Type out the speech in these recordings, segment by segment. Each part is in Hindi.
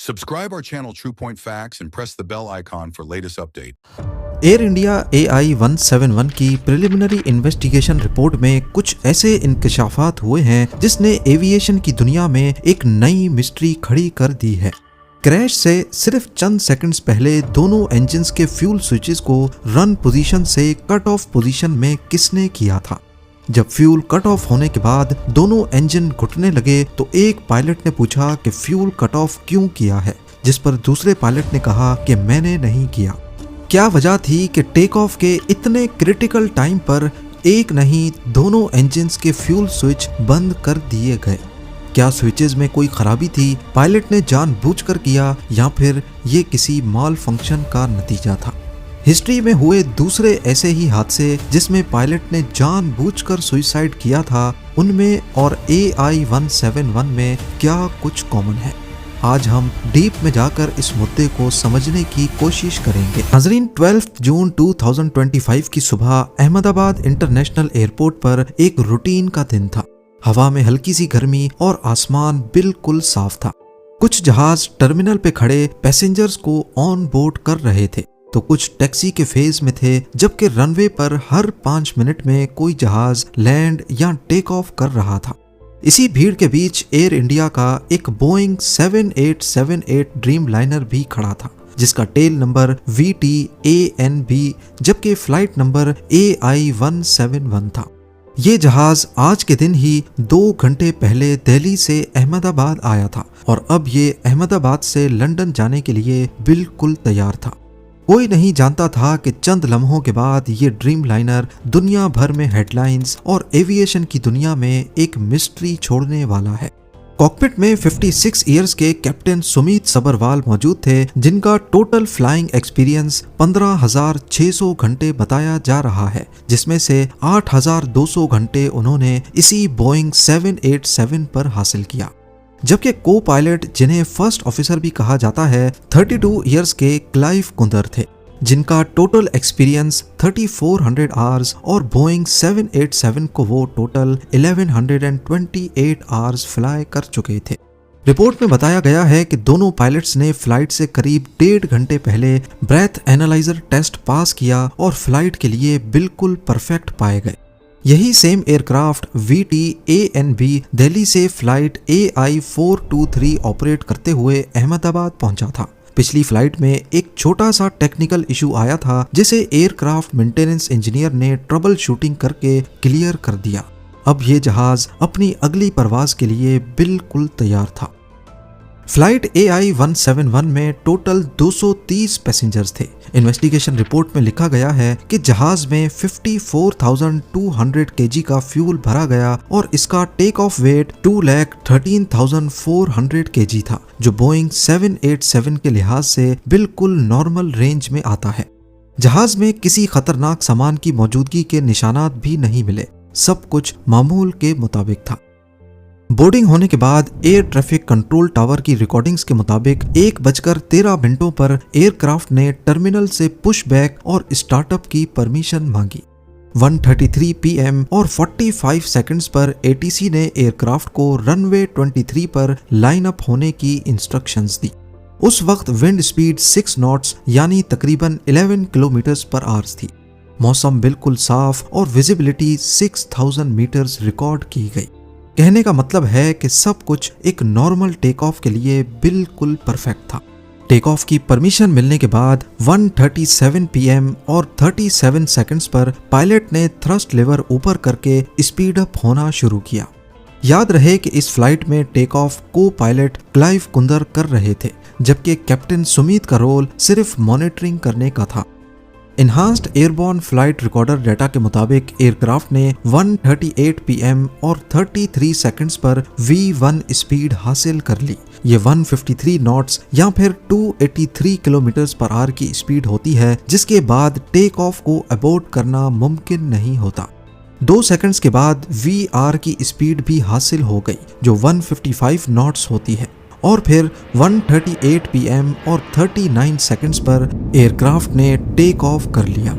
Subscribe our channel True Point Facts and press the bell icon for latest update. Air India AI-171 की प्रिलिमिनरी इन्वेस्टिगेशन रिपोर्ट में कुछ ऐसे इंकशाफात हुए हैं जिसने एविएशन की दुनिया में एक नई मिस्ट्री खड़ी कर दी है। क्रैश से सिर्फ चंद सेकंड्स पहले दोनों इंजन्स के फ्यूल स्विचेस को रन पोजीशन से कट ऑफ पोजीशन में किसने किया था? जब फ्यूल कट ऑफ होने के बाद दोनों इंजन घुटने लगे तो एक पायलट ने पूछा कि फ्यूल कट ऑफ क्यों किया है, जिस पर दूसरे पायलट ने कहा कि मैंने नहीं किया। क्या वजह थी कि टेक ऑफ के इतने क्रिटिकल टाइम पर एक नहीं दोनों इंजन्स के फ्यूल स्विच बंद कर दिए गए? क्या स्विचेस में कोई खराबी थी, पायलट ने जानबूझकर किया, या फिर ये किसी माल फंक्शन का नतीजा था? हिस्ट्री में हुए दूसरे ऐसे ही हादसे जिसमें पायलट ने जानबूझकर सुसाइड किया था, उनमें और AI-171 में क्या कुछ कॉमन है? आज हम डीप में जाकर इस मुद्दे को समझने की कोशिश करेंगे। नाज़रीन, 12 जून 2025 की सुबह अहमदाबाद इंटरनेशनल एयरपोर्ट पर एक रूटीन का दिन था। हवा में हल्की सी गर्मी और आसमान बिल्कुल साफ था। कुछ जहाज टर्मिनल पे खड़े पैसेंजर्स को ऑन बोर्ड कर रहे थे तो कुछ टैक्सी के फेज में थे, जबकि रनवे पर हर 5 मिनट में कोई जहाज लैंड या टेक ऑफ कर रहा था। इसी भीड़ के बीच एयर इंडिया का एक बोइंग 7878 ड्रीम लाइनर भी खड़ा था, जिसका टेल नंबर VTANB जबकि फ्लाइट नंबर AI-171 था। ये जहाज आज के दिन ही 2 घंटे पहले दिल्ली से अहमदाबाद आया था और अब ये अहमदाबाद से लंदन जाने के लिए बिल्कुल तैयार था। कोई नहीं जानता था कि चंद लम्हों के बाद ये ड्रीम लाइनर दुनिया भर में हेडलाइंस और एविएशन की दुनिया में एक मिस्ट्री छोड़ने वाला है। कॉकपिट में 56 इयर्स के कैप्टन सुमित सबरवाल मौजूद थे, जिनका टोटल फ्लाइंग एक्सपीरियंस 15,600 घंटे बताया जा रहा है, जिसमें से 8,200 घंटे उन्होंने इसी बोइंग 787 पर हासिल किया। जबकि को पायलट, जिन्हें फर्स्ट ऑफिसर भी कहा जाता है, 32 इयर्स के क्लाइव कुंदर थे, जिनका टोटल एक्सपीरियंस 3400 आवर्स और बोइंग 787 को वो टोटल 1128 आवर्स फ्लाई कर चुके थे। रिपोर्ट में बताया गया है कि दोनों पायलट्स ने फ्लाइट से करीब 1.5 घंटे पहले ब्रेथ एनालाइजर टेस्ट पास किया और फ्लाइट के लिए बिल्कुल परफेक्ट पाए गए। यही सेम एयरक्राफ्ट VTANB दिल्ली से फ्लाइट AI-423 ऑपरेट करते हुए अहमदाबाद पहुंचा था। पिछली फ्लाइट में एक छोटा सा टेक्निकल इशू आया था, जिसे एयरक्राफ्ट मेंटेनेंस इंजीनियर ने ट्रबल शूटिंग करके क्लियर कर दिया। अब ये जहाज अपनी अगली परवाज के लिए बिल्कुल तैयार था। फ्लाइट AI-171 में टोटल 230 पैसेंजर्स थे। इन्वेस्टिगेशन रिपोर्ट में लिखा गया है कि जहाज में 54,200 kg का फ्यूल भरा गया और इसका टेक ऑफ वेट 2,13,400 kg था, जो बोइंग 787 के लिहाज से बिल्कुल नॉर्मल रेंज में आता है। जहाज में किसी खतरनाक सामान की मौजूदगी के निशानात भी नहीं मिले, सब कुछ मामूल के मुताबिक था। बोर्डिंग होने के बाद एयर ट्रैफिक कंट्रोल टावर की रिकॉर्डिंग्स के मुताबिक 1:13 पर एयरक्राफ्ट ने टर्मिनल से पुश बैक और स्टार्टअप की परमिशन मांगी। 1:33 PM और 45 सेकंड्स पर ATC ने एयरक्राफ्ट को रनवे 23 पर लाइन अप होने की इंस्ट्रक्शंस दी। उस वक्त विंड स्पीड 6 नॉट्स यानी तकरीबन 11 किलोमीटर पर आवर्स थी। मौसम बिल्कुल साफ और विजिबिलिटी 6000 मीटर्स रिकॉर्ड की गई। कहने का मतलब है कि सब कुछ एक नॉर्मल टेक ऑफ के लिए बिल्कुल परफेक्ट था। टेक ऑफ की परमिशन मिलने के बाद 1:37 PM और 37 सेकंड्स पर पायलट ने थ्रस्ट लेवर ऊपर करके स्पीड अप होना शुरू किया। याद रहे कि इस फ्लाइट में टेक ऑफ को पायलट क्लाइव कुंदर कर रहे थे, जबकि कैप्टन सुमित का रोल सिर्फ मॉनिटरिंग करने का था। Enhanced airborne flight recorder data के मुताबिक एयरक्राफ्ट ने 1:38 PM और 33 सेकंड्स पर V1 स्पीड हासिल कर ली। ये 153 नॉट्स या फिर 283 किलोमीटर पर आवर की स्पीड होती है, जिसके बाद टेक ऑफ को अबॉर्ट करना मुमकिन नहीं होता। 2 सेकंड्स के बाद VR की स्पीड भी हासिल हो गई, जो 155 नॉट्स होती है, और फिर 1:38 PM और 39 सेकंड्स पर एयरक्राफ्ट ने टेक ऑफ कर लिया।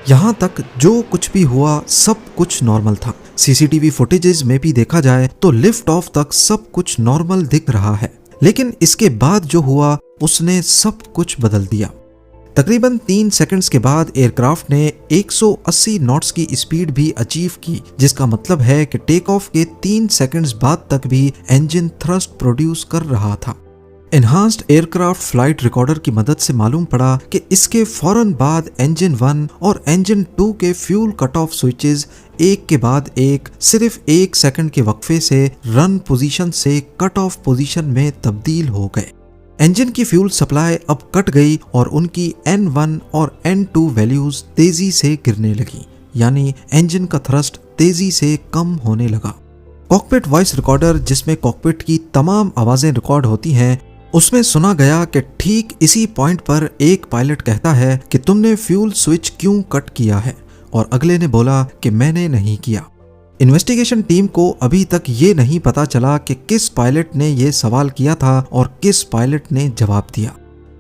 यहाँ तक जो कुछ भी हुआ सब कुछ नॉर्मल था। CCTV फुटेजेस में भी देखा जाए तो लिफ्ट ऑफ तक सब कुछ नॉर्मल दिख रहा है, लेकिन इसके बाद जो हुआ उसने सब कुछ बदल दिया। तकरीबन 3 सेकंड्स के बाद एयरक्राफ्ट ने 180 नॉट्स की स्पीड भी अचीव की, जिसका मतलब है कि टेक ऑफ के 3 सेकंड्स बाद तक भी इंजन थ्रस्ट प्रोड्यूस कर रहा था। एनहांस्ड एयरक्राफ्ट फ्लाइट रिकॉर्डर की मदद से मालूम पड़ा कि इसके फौरन बाद इंजन 1 और इंजन 2 के फ्यूल कट ऑफ स्विचेस एक के बाद एक सिर्फ 1 सेकंड के वक्फे से रन पोजीशन से कट ऑफ पोजीशन में तब्दील हो गए। इंजन की फ्यूल सप्लाई अब कट गई और उनकी N1 और N2 वैल्यूज तेजी से गिरने लगी, यानी इंजन का थ्रस्ट तेजी से कम होने लगा। कॉकपिट वॉइस रिकॉर्डर, जिसमें कॉकपिट की तमाम आवाजें रिकॉर्ड होती हैं, उसमें सुना गया कि ठीक इसी पॉइंट पर एक पायलट कहता है कि तुमने फ्यूल स्विच क्यों कट किया है, और अगले ने बोला कि मैंने नहीं किया। इन्वेस्टिगेशन टीम को अभी तक ये नहीं पता चला कि किस पायलट ने ये सवाल किया था और किस पायलट ने जवाब दिया।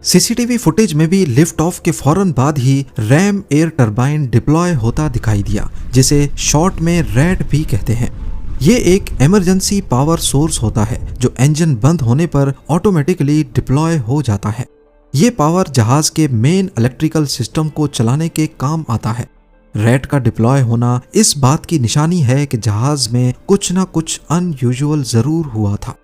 सीसीटीवी फुटेज में भी लिफ्ट ऑफ के फौरन बाद ही रैम एयर टरबाइन डिप्लॉय होता दिखाई दिया, जिसे शॉर्ट में रैड भी कहते हैं। ये एक इमरजेंसी पावर सोर्स होता है जो इंजन बंद होने पर ऑटोमेटिकली डिप्लॉय हो जाता है। ये पावर जहाज के मेन इलेक्ट्रिकल सिस्टम को चलाने के काम आता है। रैट का डिप्लॉय होना इस बात की निशानी है कि जहाज में कुछ ना कुछ अनयूजुअल जरूर हुआ था।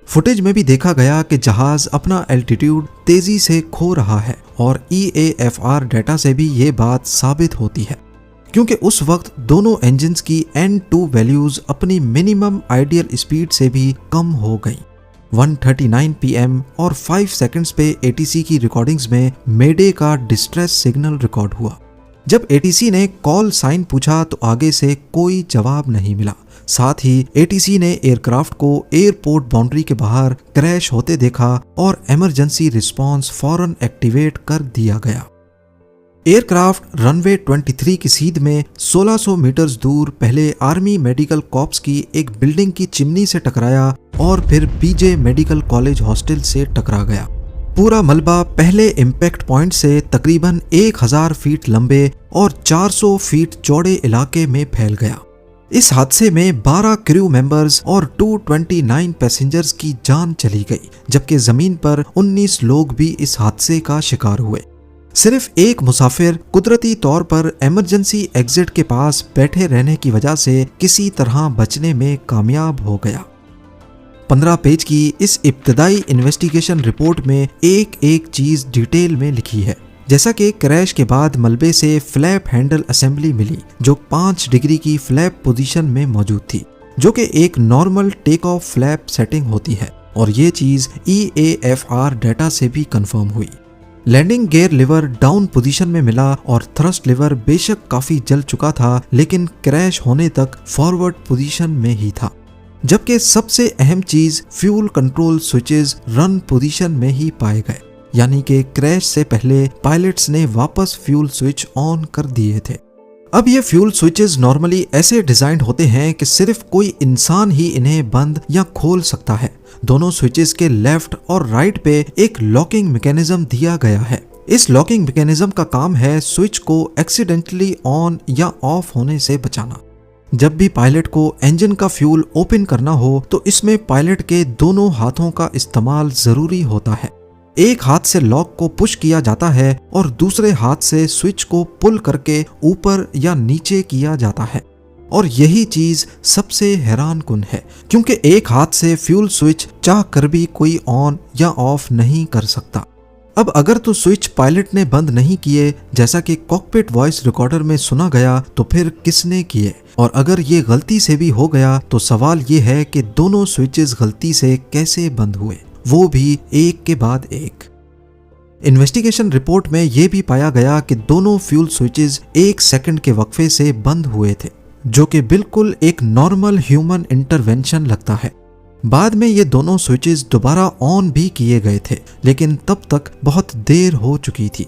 फुटेज में भी देखा गया कि जहाज अपना एल्टीट्यूड तेजी से खो रहा है और EAFR डेटा से भी ये बात साबित होती है, क्योंकि उस वक्त दोनों इंजन्स की N2 वैल्यूज अपनी मिनिमम आइडियल स्पीड से भी कम हो गई। 1:39 PM और 5 सेकंड्स पे ATC की रिकॉर्डिंग्स में मेडे का डिस्ट्रेस सिग्नल रिकॉर्ड हुआ। जब ATC ने कॉल साइन पूछा तो आगे से कोई जवाब नहीं मिला। साथ ही ATC ने एयरक्राफ्ट को एयरपोर्ट बाउंड्री के बाहर क्रैश होते देखा और इमरजेंसी रिस्पांस फौरन एक्टिवेट कर दिया गया। एयरक्राफ्ट रनवे 23 की सीध में 1600 मीटर्स दूर पहले आर्मी मेडिकल कॉर्प्स की एक बिल्डिंग की चिमनी से टकराया और फिर BJ मेडिकल कॉलेज हॉस्टल से टकरा गया। पूरा मलबा पहले इम्पैक्ट पॉइंट से तकरीबन 1000 फीट लंबे और 400 फीट चौड़े इलाके में फैल गया। इस हादसे में 12 क्रू मेंबर्स और 229 पैसेंजर्स की जान चली गई, जबकि जमीन पर 19 लोग भी इस हादसे का शिकार हुए। सिर्फ एक मुसाफिर कुदरती तौर पर इमरजेंसी एग्जिट के पास बैठे रहने की वजह से किसी तरह बचने में कामयाब हो गया। 15 पेज की इस इब्तदाई इन्वेस्टिगेशन रिपोर्ट में एक एक चीज डिटेल में लिखी है। जैसा कि क्रैश के बाद मलबे से फ्लैप हैंडल असेंबली मिली जो 5 डिग्री की फ्लैप पोजीशन में मौजूद थी, जो कि एक normal take off flap setting होती है, और ये चीज EAFR डेटा से भी कंफर्म हुई। Landing gear lever down position में मिला और थ्रस्ट लिवर बेशक काफी जल चुका था, लेकिन क्रैश होने तक फॉरवर्ड पोजीशन में ही था। जबकि सबसे अहम चीज fuel control switches run position में ही पाए गए, यानी कि क्रैश से पहले पायलट्स ने वापस फ्यूल स्विच ऑन कर दिए थे। अब ये फ्यूल स्विचेस नॉर्मली ऐसे डिजाइन होते हैं कि सिर्फ कोई इंसान ही इन्हें बंद या खोल सकता है। दोनों स्विचेस के लेफ्ट और राइट पे एक लॉकिंग मैकेनिज्म दिया गया है। इस लॉकिंग मैकेनिज्म का काम है स्विच को एक्सीडेंटली ऑन या ऑफ होने से बचाना। जब भी पायलट को इंजन का फ्यूल ओपन करना हो तो इसमें पायलट के दोनों हाथों का इस्तेमाल जरूरी होता है। एक हाथ से लॉक को पुश किया जाता है और दूसरे हाथ से स्विच को पुल करके ऊपर या नीचे किया जाता है, और यही चीज सबसे हैरानकुन है, क्योंकि एक हाथ से फ्यूल स्विच चाह कर भी कोई ऑन या ऑफ नहीं कर सकता। अब अगर तो स्विच पायलट ने बंद नहीं किए, जैसा कि कॉकपिट वॉइस रिकॉर्डर में सुना गया, तो फिर किसने किए? और अगर ये गलती से भी हो गया तो सवाल ये है कि दोनों स्विचेस गलती से कैसे बंद हुए, वो भी एक के बाद एक। इन्वेस्टिगेशन रिपोर्ट में यह भी पाया गया कि दोनों फ्यूल स्विचेस 1 सेकंड के वक्फे से बंद हुए थे, जो कि बिल्कुल एक नॉर्मल ह्यूमन इंटरवेंशन लगता है। बाद में ये दोनों स्विचेस दोबारा ऑन भी किए गए थे, लेकिन तब तक बहुत देर हो चुकी थी।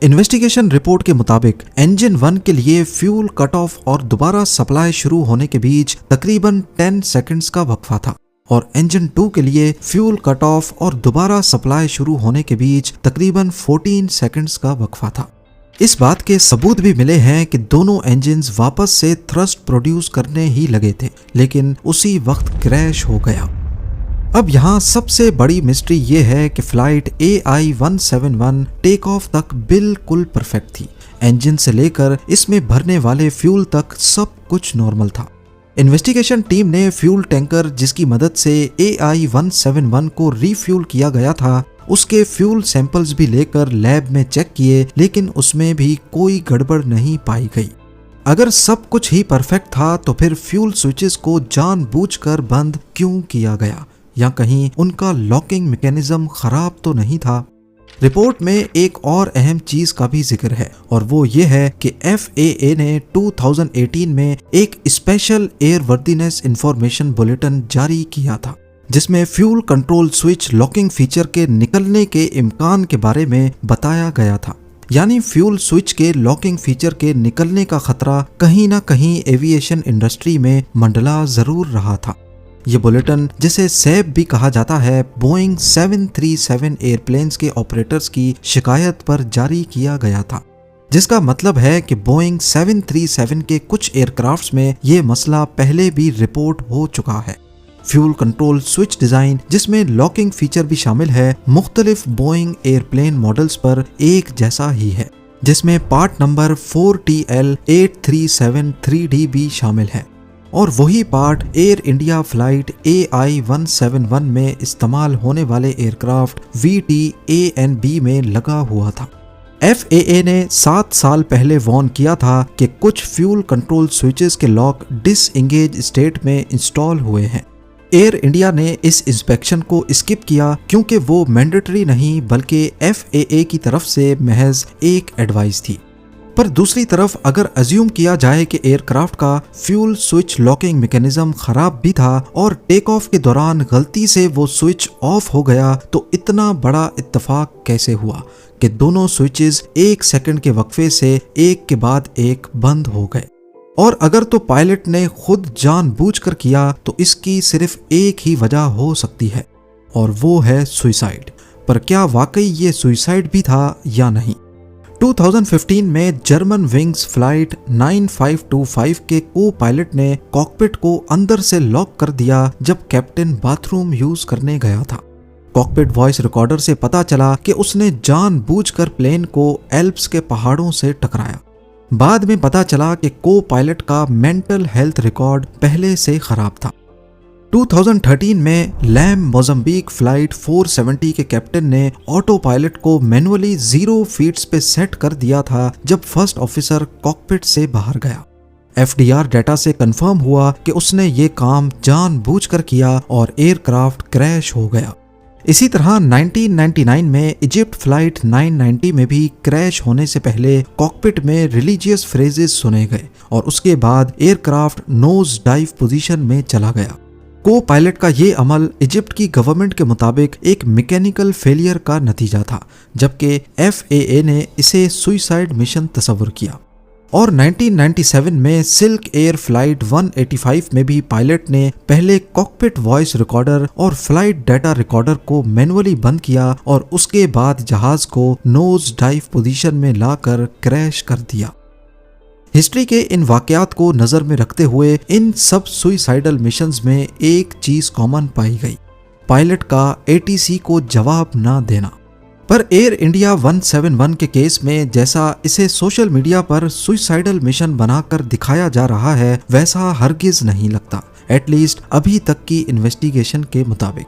इन्वेस्टिगेशन रिपोर्ट के मुताबिक इंजन 1 के लिए फ्यूल कट ऑफ और दोबारा सप्लाई शुरू होने के बीच तकरीबन 10 सेकंड्स का वक्फा था, और इंजन 2 के लिए फ्यूल कट ऑफ और दोबारा सप्लाई शुरू होने के बीच तकरीबन 14 सेकंड्स का वक्फा था। इस बात के सबूत भी मिले हैं कि दोनों इंजन्स वापस से थ्रस्ट प्रोड्यूस करने ही लगे थे, लेकिन उसी वक्त क्रैश हो गया। अब यहाँ सबसे बड़ी मिस्ट्री ये है कि फ्लाइट AI-171 टेक ऑफ तक बिल्कुल परफेक्ट थी। इंजन से लेकर इसमें भरने वाले फ्यूल तक सब कुछ नॉर्मल था। इन्वेस्टिगेशन टीम ने फ्यूल टैंकर जिसकी मदद से AI-171 को रिफ्यूल किया गया था, उसके फ्यूल सैंपल्स भी लेकर लैब में चेक किए, लेकिन उसमें भी कोई गड़बड़ नहीं पाई गई। अगर सब कुछ ही परफेक्ट था तो फिर फ्यूल स्विचेस को जानबूझकर बंद क्यों किया गया, या कहीं उनका लॉकिंग मैकेनिज्म खराब तो नहीं था। रिपोर्ट में एक और अहम चीज का भी जिक्र है, और वो ये है कि FAA ने 2018 में एक स्पेशल एयरवर्दीनेस इंफॉर्मेशन बुलेटिन जारी किया था, जिसमें fuel control switch locking feature के निकलने के इम्कान के बारे में बताया गया था। यानी फ्यूल स्विच के लॉकिंग फीचर के निकलने का खतरा कहीं ना कहीं एविएशन इंडस्ट्री में मंडला जरूर रहा था। ये बुलेटिन, जिसे सैब भी कहा जाता है, बोइंग 737 एयरप्लेन्स के ऑपरेटर्स की शिकायत पर जारी किया गया था, जिसका मतलब है कि बोइंग 737 के कुछ एयरक्राफ्ट्स में ये मसला पहले भी रिपोर्ट हो चुका है। फ्यूल कंट्रोल स्विच डिजाइन, जिसमें लॉकिंग फीचर भी शामिल है, मुख्तलिफ बोइंग एयरप्लेन मॉडल्स पर एक जैसा ही है, जिसमें पार्ट नंबर 4TL8373D भी शामिल है, और वही part air India flight AI-171 में इस्तेमाल होने वाले एयरक्राफ्ट VT-ANB में लगा हुआ था। FAA ने 7 साल पहले वार्न किया था कि कुछ फ्यूल कंट्रोल स्विचेस के लॉक डिसएंगेज स्टेट में इंस्टॉल हुए हैं। एयर इंडिया ने इस इंस्पेक्शन को स्किप किया क्योंकि वो मैंडेटरी नहीं बल्कि FAA की तरफ से महज एक एडवाइस थी। पर दूसरी तरफ अगर अज्यूम किया जाए कि एयरक्राफ्ट का फ्यूल स्विच लॉकिंग मैकेनिज्म खराब भी था और टेक ऑफ के दौरान गलती से वो स्विच ऑफ हो गया, तो इतना बड़ा इत्तेफाक कैसे हुआ कि दोनों स्विचेस 1 सेकंड के वक्फे से एक के बाद एक बंद हो गए। और अगर तो पायलट ने खुद जानबूझकर किया तो इसकी सिर्फ एक ही वजह हो सकती है, और वो है सुसाइड। पर क्या वाकई ये सुसाइड भी था या नहीं? 2015 में जर्मन विंग्स फ्लाइट 9525 के को पायलट ने कॉकपिट को अंदर से लॉक कर दिया जब कैप्टन बाथरूम यूज करने गया था। कॉकपिट वॉइस रिकॉर्डर से पता चला कि उसने जानबूझकर प्लेन को एल्प्स के पहाड़ों से टकराया। बाद में पता चला कि को पायलट का मेंटल हेल्थ रिकॉर्ड पहले से खराब था। 2013 में लैम मोज़म्बिक फ्लाइट 470 के कैप्टन ने ऑटो पायलट को मैनुअली 0 फीट्स पे सेट कर दिया था जब फर्स्ट ऑफिसर कॉकपिट से बाहर गया। FDR डेटा से कंफर्म हुआ कि उसने ये काम जानबूझकर किया और एयरक्राफ्ट क्रैश हो गया। इसी तरह 1999 में इजिप्ट फ्लाइट 990 में भी क्रैश होने से पहले कॉकपिट में रिलीजियस फ्रेजेस सुने गए और उसके बाद एयरक्राफ्ट नोज डाइव पोजीशन में चला गया। को पायलट का ये अमल इजिप्ट की गवर्नमेंट के मुताबिक एक मैकेनिकल फेलियर का नतीजा था, जबकि FAA ने इसे सुसाइड मिशन तस्वर किया। और 1997 में सिल्क एयर फ्लाइट 185 में भी पायलट ने पहले कॉकपिट वॉइस रिकॉर्डर और फ्लाइट डाटा रिकॉर्डर को मैनुअली बंद किया और उसके बाद जहाज को नोज डाइव पोजीशन में लाकर क्रैश कर दिया। हिस्ट्री के इन वाकयात को नजर में रखते हुए इन सब सुसाइडल मिशंस में एक चीज कॉमन पाई गई, पायलट का ATC को जवाब ना देना। पर एयर इंडिया 171 के केस में जैसा इसे सोशल मीडिया पर सुसाइडल मिशन बनाकर दिखाया जा रहा है, वैसा हरगिज नहीं लगता, एटलीस्ट अभी तक की इन्वेस्टिगेशन के मुताबिक,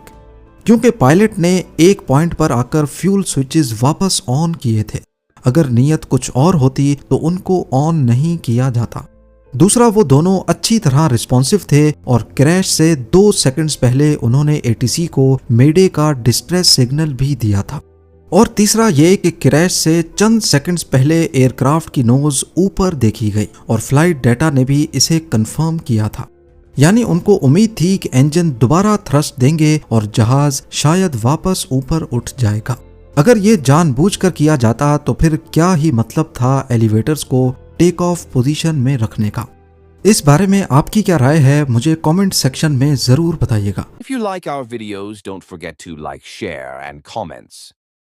क्योंकि पायलट ने एक पॉइंट पर आकर फ्यूल स्विचेस वापस ऑन किए थे। अगर नीयत कुछ और होती तो उनको ऑन नहीं किया जाता। दूसरा, वो दोनों अच्छी तरह रिस्पॉन्सिव थे और क्रैश से 2 सेकंड्स पहले उन्होंने ATC को मेडे का डिस्ट्रेस सिग्नल भी दिया था। और तीसरा ये कि क्रैश से चंद सेकंड्स पहले एयरक्राफ्ट की नोज ऊपर देखी गई और फ्लाइट डाटा ने भी इसे कंफर्म किया था। यानी उनको उम्मीद थी कि इंजन दोबारा थ्रस्ट देंगे और जहाज शायद वापस ऊपर उठ जाएगा। अगर ये जानबूझकर किया जाता तो फिर क्या ही मतलब था एलिवेटर्स को टेक ऑफ पोजीशन में रखने का। इस बारे में आपकी क्या राय है, मुझे कमेंट सेक्शन में जरूर बताइएगा। If you like our videos, don't forget to like, share, and comments.